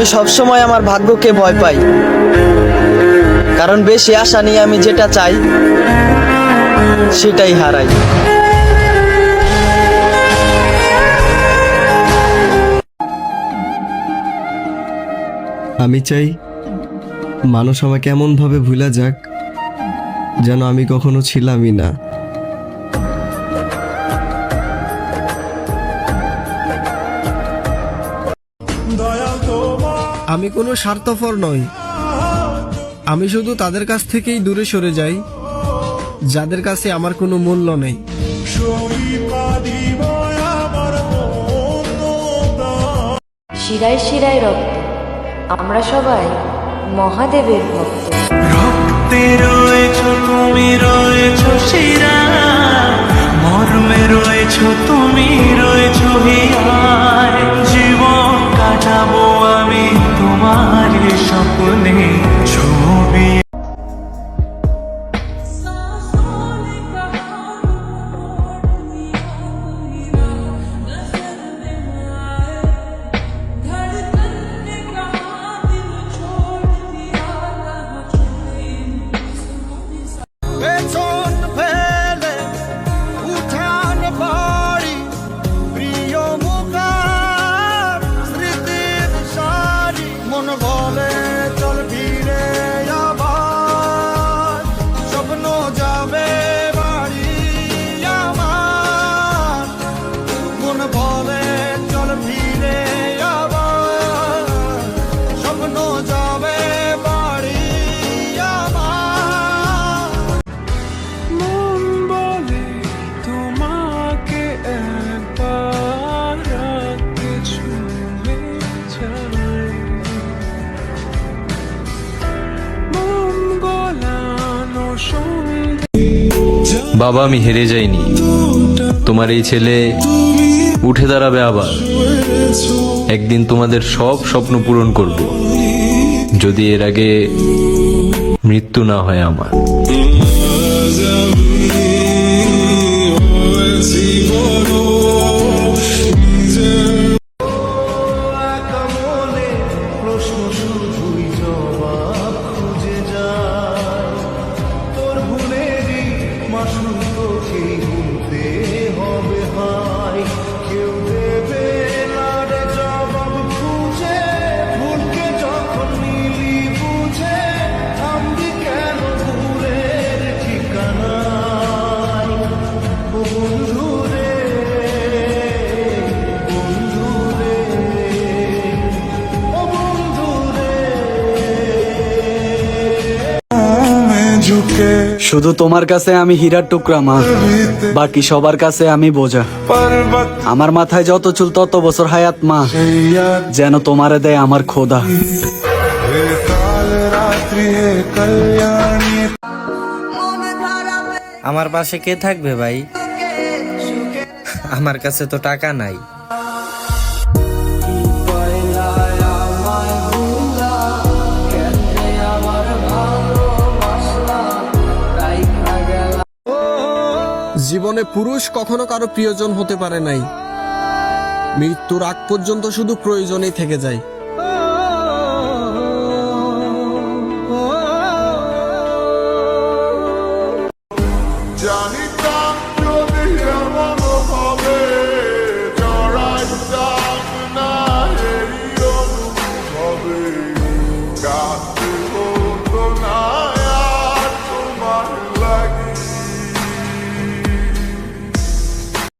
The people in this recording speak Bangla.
আমি সবসময় আমার ভাগ্যকে ভয় পাই, কারণ বেশি আশা নিয়ে আমি যেটা চাই সেটাই হারাই। আমি চাই মানুষ আমাকে এমনভাবে ভুলা যাক যেন আমি কখনো ছিলামই না। আমি কোনো স্বার্থপর নই, আমি শুধু তাদের কাছ থেকেই দূরে সরে যাই যাদের কাছে আমার কোনো মূল্য নেই। শিরায় শিরায় রক্ত, আমরা সবাই মহাদেবের ভক্ত। রক্তে রয়েছো তুমি, রয়েছো শিরা, মর্মে রয়েছো তুমি, রয়েছো হিয়ায়। জীবন কাটাবো আমি তোমার স্বপ্নে ছবি। পেছন ফেলে উঠান বাড়ি, প্রিয় মুখার স্মৃতির সারি। মন বলে চল ফিরে আবার, স্বপ্ন যাবে বাড়ি আমার। মন বলে চল ফিরে আবার, স্বপ্ন যাবে বাড়ি আমার। মন বলে তোমাকে একবার রাখতে ছুঁয়ে যায়, মন গলানো বাবা, আমি হেরে যাইনি। তোমার এই ছেলে উঠে দাঁড়াবে আবার। একদিন তোমাদের সব স্বপ্ন পূরণ করব, যদি এর আগে মৃত্যু না হয় আমার। শুধু তোমার কাছে আমি হীরার টুকরা মা, বাকি সবার কাছে আমি বোঝা। আমার মাথায় যত চুল তত বছর হায়াত মা, যেন তোমারে দেয় আমার খোদা। আমার পাশে কে থাকবে ভাই? আমার কাছে তো টাকা নাই। জীবনে পুরুষ কখনো কারো প্রিয়জন হতে পারে নাই, মৃত্যুর আগ পর্যন্ত শুধু প্রয়োজনেই থেকে যায়।